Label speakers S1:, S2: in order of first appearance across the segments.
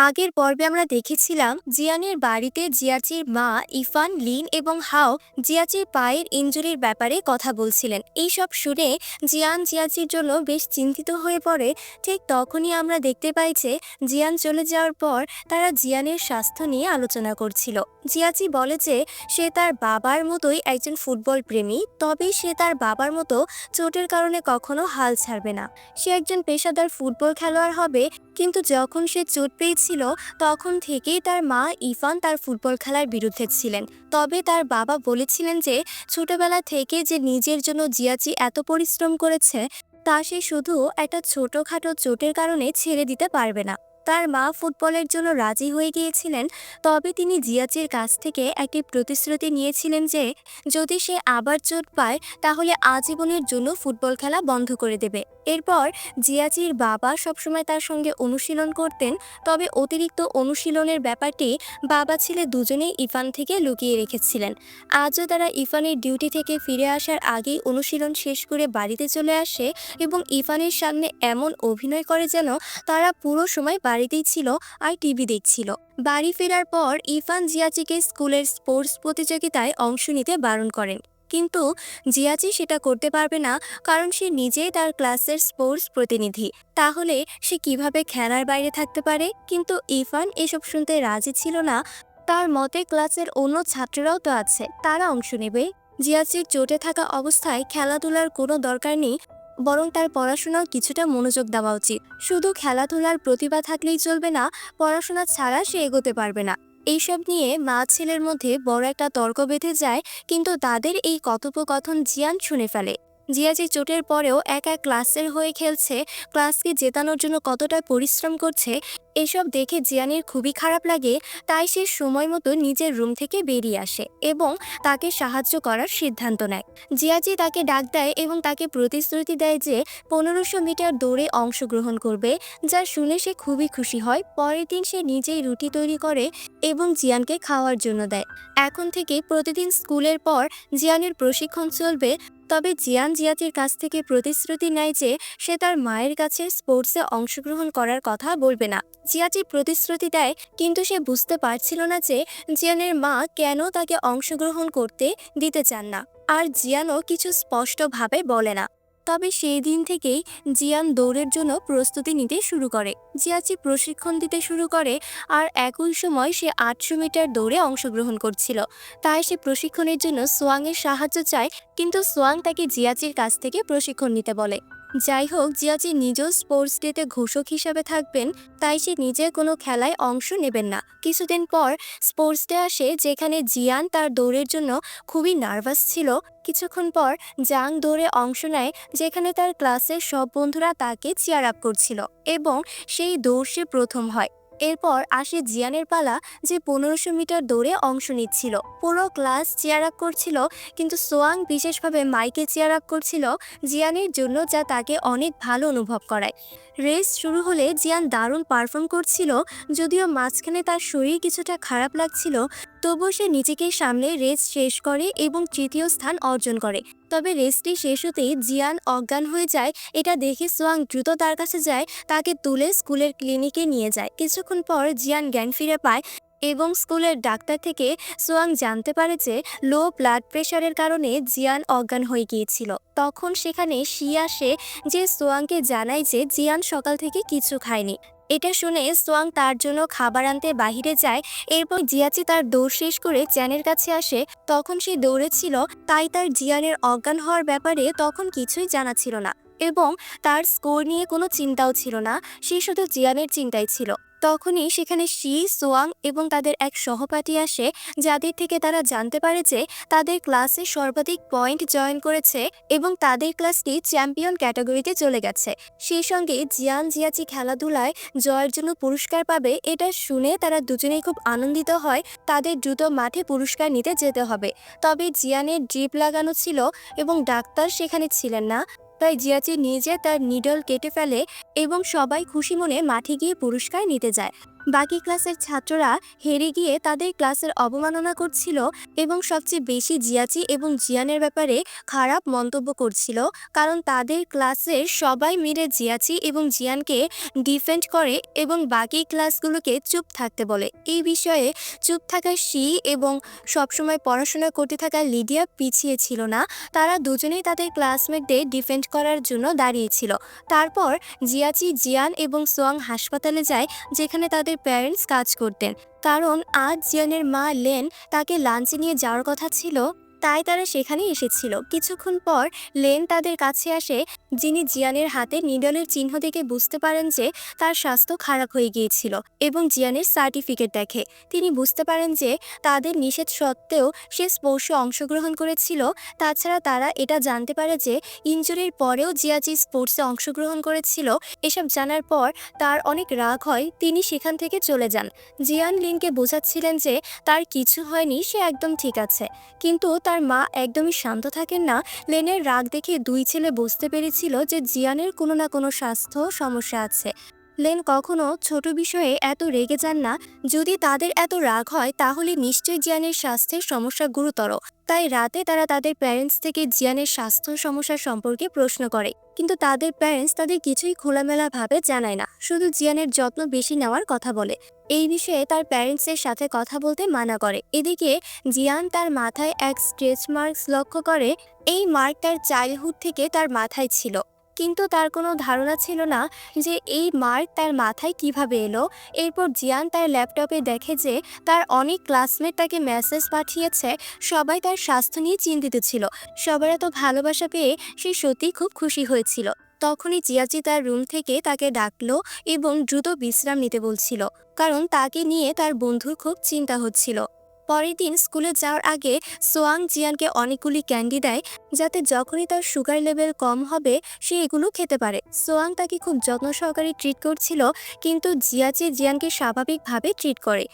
S1: আগের পর্বে আমরা দেখেছিলাম জিয়ানের বাড়িতে জিয়াচির মা ইফান, লিন এবং হাও জিয়াচির পায়ের ইনজুরির ব্যাপারে কথা বলছিলেন। এইসব শুনে জিয়ান জিয়াচির জন্য বেশ চিন্তিত হয়ে পড়ে। ঠিক তখনই আমরা দেখতে পাই যে জিয়ান চলে যাওয়ার পর তারা জিয়ানের স্বাস্থ্য নিয়ে আলোচনা করছিল। জিয়াচি বলে যে সে তার বাবার মতোই একজন ফুটবল প্রেমী, তবে সে তার বাবার মতো চোটের কারণে কখনো হাল ছাড়বে না। সে একজন পেশাদার ফুটবল খেলোয়াড় হবে, কিন্তু যখন সে চোট পেয়েছিল তখন থেকেই তার মা ইফান তার ফুটবল খেলার বিরুদ্ধে ছিলেন। তবে তার বাবা বলেছিলেন যে ছোটবেলা থেকে যে নিজের জন্য জিয়াচি এত পরিশ্রম করেছে তা সে শুধু একটা ছোটখাটো চোটের কারণে ছেড়ে দিতে পারবে না। তার মা ফুটবলের জন্য রাজি হয়ে গিয়েছিলেন, তবে তিনি জিয়াচির কাছ থেকে একটি প্রতিশ্রুতি নিয়েছিলেন যে যদি সে আবার চোট পায় তাহলে আজীবনের জন্য ফুটবল খেলা বন্ধ করে দেবে। এরপর জিয়াচির বাবা সবসময় তার সঙ্গে অনুশীলন করতেন, তবে অতিরিক্ত অনুশীলনের ব্যাপারটি বাবা ছেলে দুজনেই ইফান থেকে লুকিয়ে রেখেছিলেন। আজও তারা ইফানের ডিউটি থেকে ফিরে আসার আগেই অনুশীলন শেষ করে বাড়িতে চলে আসে এবং ইফানের সামনে এমন অভিনয় করে যেন তারা পুরো সময় বাড়িতেই ছিল আর টিভি দেখছিল। বাড়ি ফেরার পর ইফান জিয়াচিকে স্কুলের স্পোর্টস প্রতিযোগিতায় অংশ নিতে বারণ করেন, কিন্তু জিয়াচি সেটা করতে পারবে না, কারণ সে নিজেই তার ক্লাসের স্পোর্টস প্রতিনিধি। তাহলে সে কিভাবে খেলার বাইরে থাকতে পারে? কিন্তু ইফান এসব শুনতে রাজি ছিল না। তার মতে ক্লাসের অন্য ছাত্ররাও তো আছে, তারা অংশ নেবে। জিয়াচির চোটে থাকা অবস্থায় খেলাধুলার কোনো দরকার নেই, বরং তার পড়াশোনাও কিছুটা মনোযোগ দেওয়া উচিত। শুধু খেলাধুলার প্রতিভা থাকলেই চলবে না, পড়াশোনা ছাড়া সে এগোতে পারবে না। এইসব নিয়ে মা ছেলের মধ্যে বড় একটা তর্ক বেঁধে যায়, কিন্তু তাদের এই কথোপকথন জিয়ান শুনে ফেলে। জিয়াচি চোটের পরেও একা ক্লাসের হয়ে খেলছে, ক্লাসকে জেতানোর জন্য কতটা পরিশ্রম করছে, এসব দেখে জিয়ানের খুবই খারাপ লাগে। তাই সে সময় মতো নিজের রুম থেকে বেরিয়ে আসে এবং তাকে সাহায্য করার সিদ্ধান্ত নেয়। জিয়াচি তাকে ডাক দেয় এবং তাকে প্রতিশ্রুতি দেয় যে 1500 মিটার দৌড়ে অংশগ্রহণ করবে, যা শুনে সে খুবই খুশি হয়। পরের দিন সে নিজেই রুটি তৈরি করে এবং জিয়ানকে খাওয়ার জন্য দেয়। এখন থেকে প্রতিদিন স্কুলের পর জিয়ানের প্রশিক্ষণ চলবে, তবে জিয়ান জিয়াচির কাছ থেকে প্রতিশ্রুতি নেয় যে সে তার মায়ের কাছে স্পোর্টসে অংশগ্রহণ করার কথা বলবে না। জিয়াচি প্রতিশ্রুতি দেয়, কিন্তু সে বুঝতে পারছিল না যে জিয়ানের মা কেন তাকে অংশগ্রহণ করতে দিতে চান না, আর জিয়ানও কিছু স্পষ্টভাবে বলে না। তবে সেই দিন থেকেই জিয়ান দৌড়ের জন্য প্রস্তুতি নিতে শুরু করে। জিয়াচি প্রশিক্ষণ দিতে শুরু করে, আর একই সময় সে 800 মিটার দৌড়ে অংশগ্রহণ করছিল। তাই সে প্রশিক্ষণের জন্য সোয়াংয়ের সাহায্য চায়, কিন্তু সোয়াং তাকে জিয়াচির কাছ থেকে প্রশিক্ষণ নিতে বলে। যাই হোক, জিয়াচি নিজেও স্পোর্টস ডেতে ঘোষক হিসাবে থাকবেন, তাই সে নিজে কোনো খেলায় অংশ নেবেন না। কিছুদিন পর স্পোর্টস ডে আসে, যেখানে জিয়ান তার দৌড়ের জন্য খুবই নার্ভাস ছিল। কিছুক্ষণ পর জাং দৌড়ে অংশ নেয়, যেখানে তার ক্লাসের সব বন্ধুরা তাকে চিয়ার আপ করছিল এবং সেই দৌড় সে প্রথম হয়। এরপর আসে জিয়ানের পালা, যে 1500 মিটার দৌড়ে অংশ নিচ্ছিল। পুরো ক্লাস চেয়ার আপ করছিল, কিন্তু সোয়াং বিশেষভাবে মাইকে চেয়ার আপ করছিল জিয়ানের জন্য, যা তাকে অনেক ভালো অনুভব করায়। রেস শুরু হলে জিয়ান দারুণ পারফর্ম করছিল, যদিও মাঝখানে তার শরীর কিছুটা খারাপ লাগছিল, তবুও সে নিজেকে সামলে রেস শেষ করে এবং তৃতীয় স্থান অর্জন করে। তবে রেসটি শেষ হতেই জিয়ান অজ্ঞান হয়ে যায়। এটা দেখে সোয়াং দ্রুত তার কাছে যায়, তাকে তুলে স্কুলের ক্লিনিকে নিয়ে যায়। কিছুক্ষণ পর জিয়ান জ্ঞান ফিরে পায় এবং স্কুলের ডাক্তার থেকে সোয়াং জানতে পারে যে লো ব্লাড প্রেশারের কারণে জিয়ান অজ্ঞান হয়ে গিয়েছিল। তখন সেখানে শি আসে, যে সোয়াংকে জানায় যে জিয়ান সকাল থেকে কিছু খায়নি। এটা শুনে সোয়াং তার জন্য খাবার আনতে বাহিরে যায়। এরপর জিয়াচি তার দৌড় শেষ করে চ্যানের কাছে আসে। তখন সে দৌড়েছিল, তাই তার জিয়ানের অজ্ঞান হওয়ার ব্যাপারে তখন কিছুই জানা ছিল না এবং তার স্কোর নিয়ে কোনো চিন্তাও ছিল না। সে শুধু জিয়ানের চিন্তায় ছিল। তখনই সেখানে শি, সোয়াং এবং তাদের এক সহপাঠী আসে, যাদের থেকে তারা জানতে পারে যে তাদের ক্লাসে সর্বাধিক পয়েন্ট জয়েন করেছে এবং তাদের ক্লাসটি চ্যাম্পিয়ন ক্যাটাগরিতে চলে গেছে। সেই সঙ্গে জিয়ান জিয়াচি খেলাধুলায় জয়ের জন্য পুরস্কার পাবে। এটা শুনে তারা দুজনেই খুব আনন্দিত হয়। তাদের দ্রুত মাঠে পুরস্কার নিতে যেতে হবে, তবে জিয়ানের ড্রিপ লাগানো ছিল এবং ডাক্তার সেখানে ছিলেন না। তাই জিয়াচি নিজে তার নিডল কেটে ফেলে এবং সবাই খুশি মনে মাঠে গিয়ে পুরস্কার নিতে যায়। বাকি ক্লাসের ছাত্ররা হেরে গিয়ে তাদের ক্লাসের অবমাননা করছিল এবং সবচেয়ে বেশি জিয়াচি এবং জিয়ানের ব্যাপারে খারাপ মন্তব্য করছিল, কারণ তাদের ক্লাসের সবাই মিলে জিয়াচি এবং জিয়ানকে ডিফেন্ড করে এবং বাকি ক্লাসগুলোকে চুপ থাকতে বলে। এই বিষয়ে চুপ থাকা শি এবং সবসময় পড়াশোনা করতে থাকা লিডিয়া পিছিয়ে ছিল না। তারা দুজনেই তাদের ক্লাসমেটদের ডিফেন্ড করার জন্য দাঁড়িয়েছিল। তারপর জিয়াচি, জিয়ান এবং সোয়াং হাসপাতালে যায়, যেখানে তাদের প্যারেন্টস কাজ করতেন। কারণ আজ জিয়ানের মা লেন তাকে লাঞ্চে নিয়ে যাওয়ার কথা ছিল, তাই তারা সেখানে এসেছিল। কিছুক্ষণ পর লেন তাদের কাছে আসে, যিনি জিয়ানের হাতে নিডলের চিহ্ন দেখে বুঝতে পারেন যে তার স্বাস্থ্য খারাপ হয়ে গিয়েছিল এবং জিয়ানের সার্টিফিকেট দেখে তিনি বুঝতে পারেন যে তাদের নিষেধ সত্ত্বেও সে স্পোর্টসে অংশগ্রহণ করেছিল। তাছাড়া তারা এটা জানতে পারে যে ইনজুরির পরেও জিয়াচি স্পোর্টসে অংশগ্রহণ করেছিল। এসব জানার পর তার অনেক রাগ হয়, তিনি সেখান থেকে চলে যান। জিয়ান লিনকে বোঝাচ্ছিলেন যে তার কিছু হয়নি, সে একদম ঠিক আছে, কিন্তু তার মা একদমই শান্ত থাকেন না। লেনের রাগ দেখে দুই ছেলে বুঝতে পেরেছিল যে জিয়ানের কোনো না কোনো স্বাস্থ্য সমস্যা আছে। লেন কখনো ছোট বিষয়ে এত রেগে যান না। যদি তাদের এত রাগ হয় তাহলে নিশ্চয়ই জিয়ানের স্বাস্থ্যের সমস্যা গুরুতর। তাই রাতে তারা তাদের প্যারেন্টস থেকে জিয়ানের স্বাস্থ্য সমস্যা সম্পর্কে প্রশ্ন করে, কিন্তু তাদের প্যারেন্টস তাদের কিছুই খোলামেলাভাবে জানায় না, শুধু জিয়ানের যত্ন বেশি নেওয়ার কথা বলে। এই বিষয়ে তার প্যারেন্টসের সাথে কথা বলতে মানা করে। এদিকে জিয়ান তার মাথায় এক স্ট্রেচ মার্কস লক্ষ্য করে। এই মার্ক তার চাইল্ডহুড থেকে তার মাথায় ছিল, কিন্তু তার কোনো ধারণা ছিল না যে এই মার্ক তার মাথায় কিভাবে এলো। এরপর জিয়ান তার ল্যাপটপে দেখে যে তার অনেক ক্লাসমেট তাকে মেসেজ পাঠিয়েছে, সবাই তার স্বাস্থ্য নিয়ে চিন্তিত ছিল। সবার এত ভালোবাসা পেয়ে সে সত্যিই খুব খুশি হয়েছিল। তখনই জিয়াচি তার রুম থেকে তাকে ডাকলো এবং দ্রুত বিশ্রাম নিতে বলছিল, কারণ তাকে নিয়ে তার বন্ধুর খুব চিন্তা হচ্ছিল। পরের দিন স্কুলে যাওয়ার আগে সোয়াং জিয়ানকে অনেকগুলি ক্যান্ডি দেয়, যাতে যখনই তার সুগার লেভেল কম হবে সে এগুলো খেতে পারে। সোয়াং তাকে খুব যত্ন সহকারে ট্রিট করছিল, কিন্তু জিয়াচি জিয়ানকে স্বাভাবিকভাবে ট্রিট করে।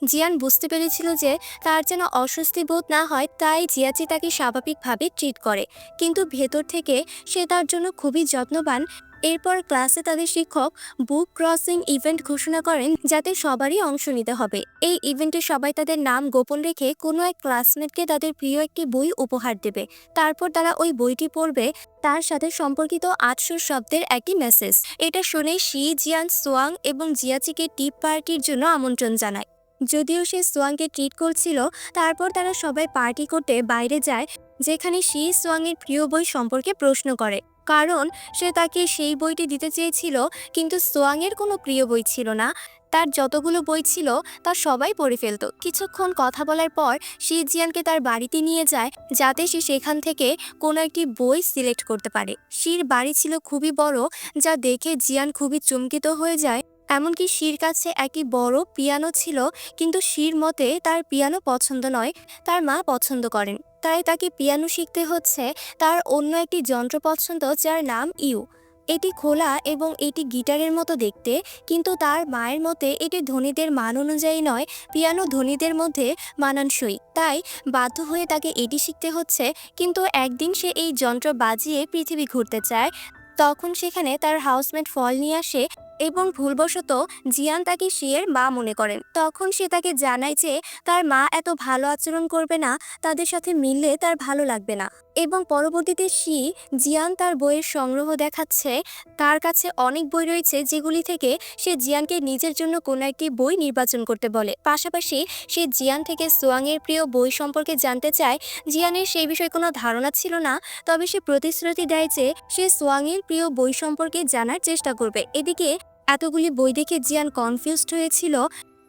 S1: জিয়ান বুঝতে পেরেছিল যে তার যেন অস্বস্তি বোধ না হয়, তাই জিয়াচি তাকে স্বাভাবিকভাবে ট্রিট করে, কিন্তু ভেতর থেকে সে তার জন্য খুবই যত্নবান। এরপর ক্লাসে তাদের শিক্ষক বুক ক্রসিং ইভেন্ট ঘোষণা করেন, যাতে সবারই অংশ নিতে হবে। এই ইভেন্টে সবাই তাদের নাম গোপন রেখে কোনো এক ক্লাসমেটকে তাদের প্রিয় একটি বই উপহার দেবে। তারপর তারা ওই বইটি পড়বে, তার সাথে সম্পর্কিত ৮০০ শব্দের একটি মেসেজ। এটা শুনে শি, জিয়ান, সোয়াং এবং জিয়াচিকে টি পার্টির জন্য আমন্ত্রণ জানায়। যদিও সে সোয়াংকে ট্রিট করছিল, তারপর তারা সবাই পার্টি করতে বাইরে যায়, যেখানে শি সোয়াংয়ের প্রিয় বই সম্পর্কে প্রশ্ন করে, কারণ সে তাকে সেই বইটি দিতে চেয়েছিল। কিন্তু সোয়াংয়ের কোনো প্রিয় বই ছিল না। তার যতগুলো বই ছিল তা সবাই পড়ে ফেলত। কিছুক্ষণ কথা বলার পর শি জিয়ানকে তার বাড়িতে নিয়ে যায়, যাতে সে সেখান থেকে কোনো একটি বই সিলেক্ট করতে পারে। শির বাড়ি ছিল খুবই বড়, যা দেখে জিয়ান খুবই চমকিত হয়ে যায়। এমনকি শির কাছে একটি বড় পিয়ানো ছিল, কিন্তু শির মতে তার পিয়ানো পছন্দ নয়, তার মা পছন্দ করেন, তাই তাকে পিয়ানো শিখতে হচ্ছে। তার অন্য একটি যন্ত্র পছন্দ, যার নাম ইউ। এটি খোলা এবং এটি গিটারের মতো দেখতে, কিন্তু তার মায়ের মতে এটি ধনীদের মান অনুযায়ী নয়, পিয়ানো ধনীদের মধ্যে মানানসই, তাই বাধ্য হয়ে তাকে এটি শিখতে হচ্ছে। কিন্তু একদিন সে এই যন্ত্র বাজিয়ে পৃথিবী ঘুরতে চায়। তখন সেখানে তার হাউসমেট ফল নিয়ে আসে এবং ভুলবশত জিয়ান তাকে শিয়ের মা মনে করেন। তখন সে তাকে জানায় যে তার মা এত ভালো আচরণ করবে না, তাদের সাথে মিললে তার ভালো লাগবে না। এবং পরবর্তীতে শি জিয়ান তার বইয়ের সংগ্রহ দেখাচ্ছে। তার কাছে অনেক বই রয়েছে, যেগুলি থেকে সে জিয়ানকে নিজের জন্য কোনো একটি বই নির্বাচন করতে বলে। পাশাপাশি সে জিয়ান থেকে সোয়াংয়ের প্রিয় বই সম্পর্কে জানতে চায়। জিয়ানের সেই বিষয়ে কোনো ধারণা ছিল না, তবে সে প্রতিশ্রুতি দেয় যে সে সোয়াংয়ের প্রিয় বই সম্পর্কে জানার চেষ্টা করবে। এদিকে এতগুলি বই দেখে জিয়ান কনফিউজড হয়েছিল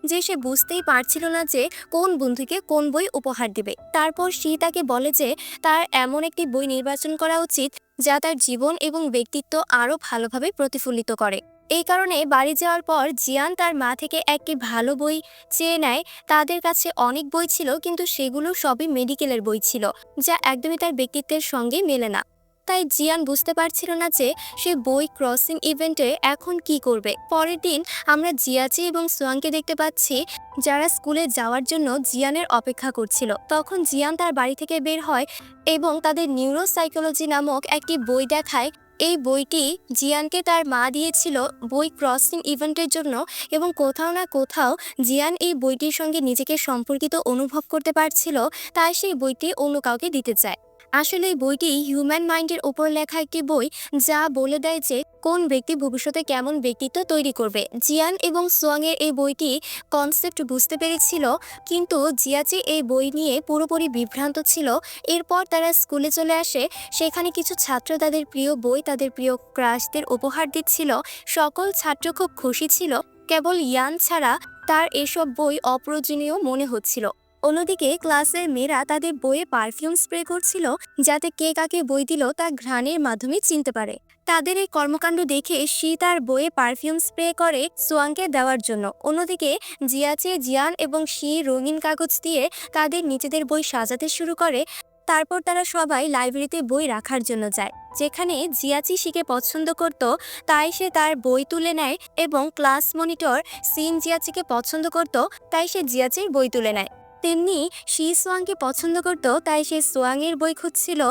S1: যে সে বুঝতেই পারছিল না যে কোন বন্ধুকে কোন বই উপহার দিবে। তারপর সে তাকে বলে যে তার এমন একটি বই নির্বাচন করা উচিত যা তার জীবন এবং ব্যক্তিত্ব আরও ভালোভাবে প্রতিফলিত করে। এই কারণে বাড়ি যাওয়ার পর জিয়ান তার মা থেকে একটি ভালো বই চেয়ে নেয়। তাদের কাছে অনেক বই ছিল, কিন্তু সেগুলো সবই মেডিকেলের বই ছিল, যা একদমই তার ব্যক্তিত্বের সঙ্গে মেলে না। তাই জিয়ান বুঝতে পারছিল না যে সে বই ক্রসিং ইভেন্টে এখন কি করবে। পরের দিন আমরা জিয়াচি এবং সোয়াংকে দেখতে পাচ্ছি, যারা স্কুলে যাওয়ার জন্য জিয়ানের অপেক্ষা করছিল। তখন জিয়ান তার বাড়ি থেকে বের হয় এবং তাদের নিউরোসাইকোলজি নামক একটি বই দেখায়, এই বইটি জিয়ানকে তার মা দিয়েছিল বই ক্রসিং ইভেন্টের জন্য, এবং কোথাও না কোথাও জিয়ান এই বইটির সঙ্গে নিজেকে সম্পর্কিত অনুভব করতে পারছিল, তাই সেই বইটি অন্য কাউকে দিতে চায়। আসলে এই বইটি হিউম্যান মাইন্ডের উপর লেখা একটি বই, যা বলে দেয় যে কোন ব্যক্তি ভবিষ্যতে কেমন ব্যক্তিত্ব তৈরি করবে। জিয়ান এবং সোয়াংয়ের এই বইটি কনসেপ্ট বুঝতে পেরেছিল, কিন্তু জিয়াচি এই বই নিয়ে পুরোপুরি বিভ্রান্ত ছিল। এরপর তারা স্কুলে চলে আসে। সেখানে কিছু ছাত্র তাদের প্রিয় বই তাদের প্রিয় ক্রাশদের উপহার দিচ্ছিল। সকল ছাত্র খুব খুশি ছিল, কেবল ইয়ান ছাড়া। তার এসব বই অপ্রয়োজনীয় মনে হচ্ছিল। অন্যদিকে ক্লাসের মেয়েরা তাদের বইয়ে পারফিউম স্প্রে করছিল, যাতে কে কাকে বই দিল তা ঘ্রাণের মাধ্যমে চিনতে পারে। তাদের এই কর্মকাণ্ড দেখে শি তার বইয়ে পারফিউম স্প্রে করে সোয়াংকে দেওয়ার জন্য। অন্যদিকে জিয়াচে, জিয়ান এবং শি রঙিন কাগজ দিয়ে তাদের নিজেদের বই সাজাতে শুরু করে। তারপর তারা সবাই লাইব্রেরিতে বই রাখার জন্য যায়। যেখানে জিয়াচি শিকে পছন্দ করত, তাই সে তার বই তুলে নেয়, এবং ক্লাস মনিটর সিন জিয়াচিকে পছন্দ করত, তাই সে জিয়াচির বই তুলে নেয়। তেমনি শি সোয়াংকে পছন্দ করত, তাই সে সোয়াংয়ের বই খুঁজছিল।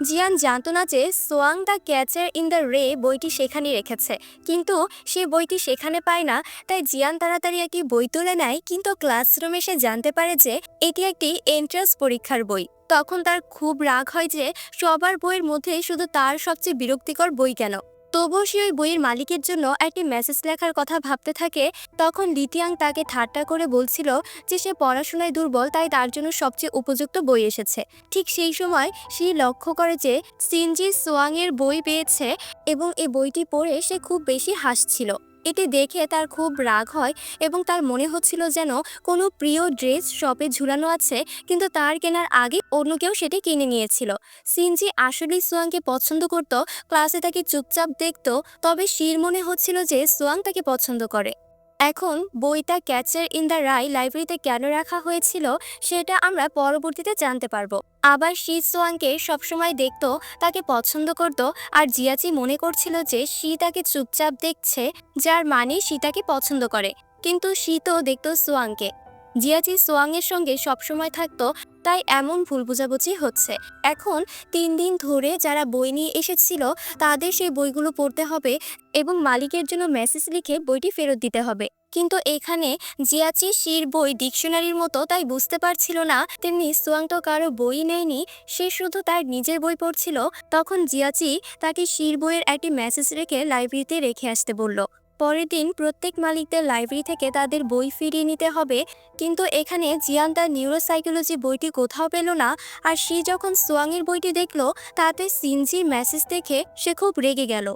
S1: জিয়ান জানতো না যে সোয়াং দ্য ক্যাচার ইন দ্য রে বইটি সেখানে রেখেছে, কিন্তু সে বইটি সেখানে পায় না। তাই জিয়ান তাড়াতাড়ি একটি বই তুলে নেয়, কিন্তু ক্লাসরুমে সে জানতে পারে যে এটি একটি এন্ট্রান্স পরীক্ষার বই। তখন তার খুব রাগ হয় যে সবার বইয়ের মধ্যে শুধু তার সবচেয়ে বিরক্তিকর বই কেন। তবুও সে ওই বইয়ের মালিকের জন্য একটি মেসেজ লেখার কথা ভাবতে থাকে। তখন লিটিয়াং তাকে ঠাট্টা করে বলছিল যে সে পড়াশোনায় দুর্বল, তাই তার জন্য সবচেয়ে উপযুক্ত বই এসেছে। ঠিক সেই সময় সে লক্ষ্য করে যে সিনজি সোয়াংয়ের বই পেয়েছে, এবং এই বইটি পড়ে সে খুব বেশি হাসছিল। এটি দেখে তার খুব রাগ হয়, এবং তার মনে হচ্ছিল যেন কোনো প্রিয় ড্রেস শপে ঝুলানো আছে, কিন্তু তার কেনার আগে অন্য কেউ সেটি কিনে নিয়েছিল। সিনজি আসলেই সোয়াংকে পছন্দ করত, ক্লাসে তাকে চুপচাপ দেখত, তবে শির মনে হচ্ছিল যে সোয়াং তাকে পছন্দ করে। এখন বইটা ক্যাচার ইন দ্য রাই লাইব্রেরিতে কেন রাখা হয়েছিল সেটা আমরা পরবর্তীতে জানতে পারবো। আবার শি সোয়াংকে সবসময় দেখতো, তাকে পছন্দ করত, আর জিয়াচি মনে করছিল যে শি তাকে চুপচাপ দেখছে, যার মানে শি তাকে পছন্দ করে। কিন্তু শি তো দেখতো সোয়াংকে। জিয়াচি সোয়াংয়ের সঙ্গে সবসময় থাকতো, তাই এমন ভুল বোঝাবুঝি হচ্ছে। এখন 3 দিন ধরে যারা বই নিয়ে এসেছিল তাদের সেই বইগুলো পড়তে হবে, এবং মালিকের জন্য মেসেজ লিখে বইটি ফেরত দিতে হবে। কিন্তু এখানে জিয়াচি শির বই ডিকশনারির মতো, তাই বুঝতে পারছিল না। তেমনি সোয়াং তো কারো বই নেয়নি, সে শুধু তার নিজের বই পড়ছিল। তখন জিয়াচি তাকে শির বইয়ের একটি মেসেজ রেখে লাইব্রেরিতে রেখে আসতে বলল। পরের দিন প্রত্যেক মালিকদের লাইব্রেরি থেকে তাদের বই ফিরিয়ে নিতে হবে, কিন্তু এখানে জিয়ান তার নিউরোসাইকোলজি বইটি কোথাও পেল না। আর সে যখন সোয়াংয়ের বইটি দেখলো, তাতে সিনজির মেসেজ দেখে সে খুব রেগে গেল।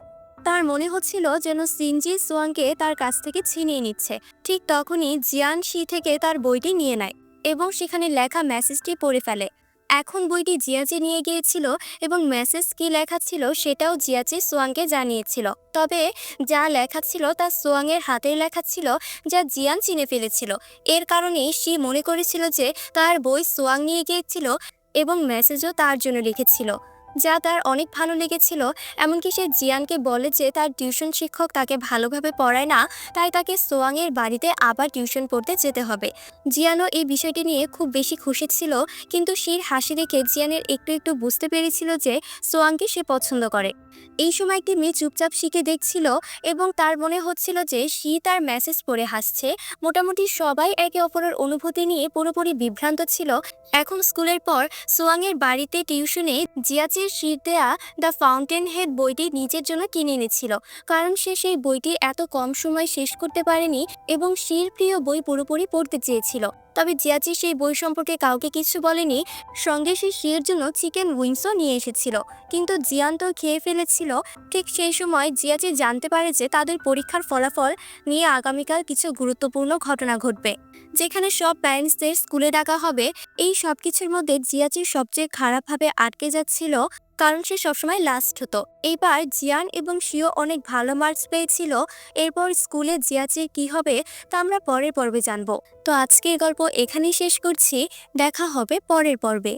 S1: তার মনে হচ্ছিল যেন সিনজি সোয়াংকে তার কাছ থেকে ছিনিয়ে নিচ্ছে। ঠিক তখনই জিয়ান শি থেকে তার বইটি নিয়ে নেয়, এবং সেখানে লেখা মেসেজটি পড়ে ফেলে। এখন বইটি জিয়াচি নিয়ে গিয়েছিল, এবং মেসেজ কি লেখা ছিল সেটাও জিয়াচি সোয়াংকে জানিয়েছিল। তবে যা লেখা ছিল তা সোয়াংয়ের হাতের লেখা ছিল, যা জিয়ান চিনে ফেলেছিল। এর কারণেই সে মনে করেছিল যে তার বই সোয়াং নিয়ে গিয়েছিল, এবং মেসেজও তার জন্য লিখেছিল, যা তার অনেক ভালো লেগেছিল। এমনকি সে জিয়ানকে বলে যে তার টিউশন শিক্ষক তাকে ভালোভাবে পড়ায় না, তাই তাকে সোয়াংয়ের বাড়িতে আবার টিউশন পড়তে যেতে হবে। জিয়ানও এই বিষয়টি নিয়ে খুব বেশি খুশি ছিল, কিন্তু শির হাসি দেখে জিয়ানের একটু একটু বুঝতে পেরেছিল যে সোয়াংকে সে পছন্দ করে। এই সময় একটি মেয়ে চুপচাপ শিকে দেখছিল, এবং তার মনে হচ্ছিল যে শি তার মেসেজ পড়ে হাসছে। মোটামুটি সবাই একে অপরের অনুভূতি নিয়ে পুরোপুরি বিভ্রান্ত ছিল। এখন স্কুলের পর সোয়াংয়ের বাড়িতে টিউশনে জিয়াচির শির দেয়া দ্য ফাউন্টেন হেড বইটি নিজের জন্য কিনে এনেছিল, কারণ সে সেই বইটি এত কম সময় শেষ করতে পারেনি, এবং শির প্রিয় বই পুরোপুরি পড়তে চেয়েছিল। তবে জিয়াচি সেই বই সম্পর্কে কাউকে কিছু বলেনি। সঙ্গে সে শির জন্য চিকেন উইংসও নিয়ে এসেছিল, কিন্তু জিয়ান তো খেয়ে ফেলেছিল। ঠিক সেই সময় জিয়াচি জানতে পারে যে তাদের পরীক্ষার ফলাফল নিয়ে আগামীকাল কিছু গুরুত্বপূর্ণ ঘটনা ঘটবে, যেখানে সব প্যারেন্টসদের স্কুলে ডাকা হবে। এই সব কিছুর মধ্যে জিয়াচি সবচেয়ে খারাপভাবে আটকে যাচ্ছিল, কারণ সে সবসময় লাস্ট হতো। এইবার জিয়ান এবং শিও অনেক ভালো মার্কস পেয়েছিল। এরপর স্কুলে জিয়াচির কি হবে তা আমরা পরের পর্বে জানবো। তো আজকের গল্প এখানেই শেষ করছি, দেখা হবে পরের পর্বে।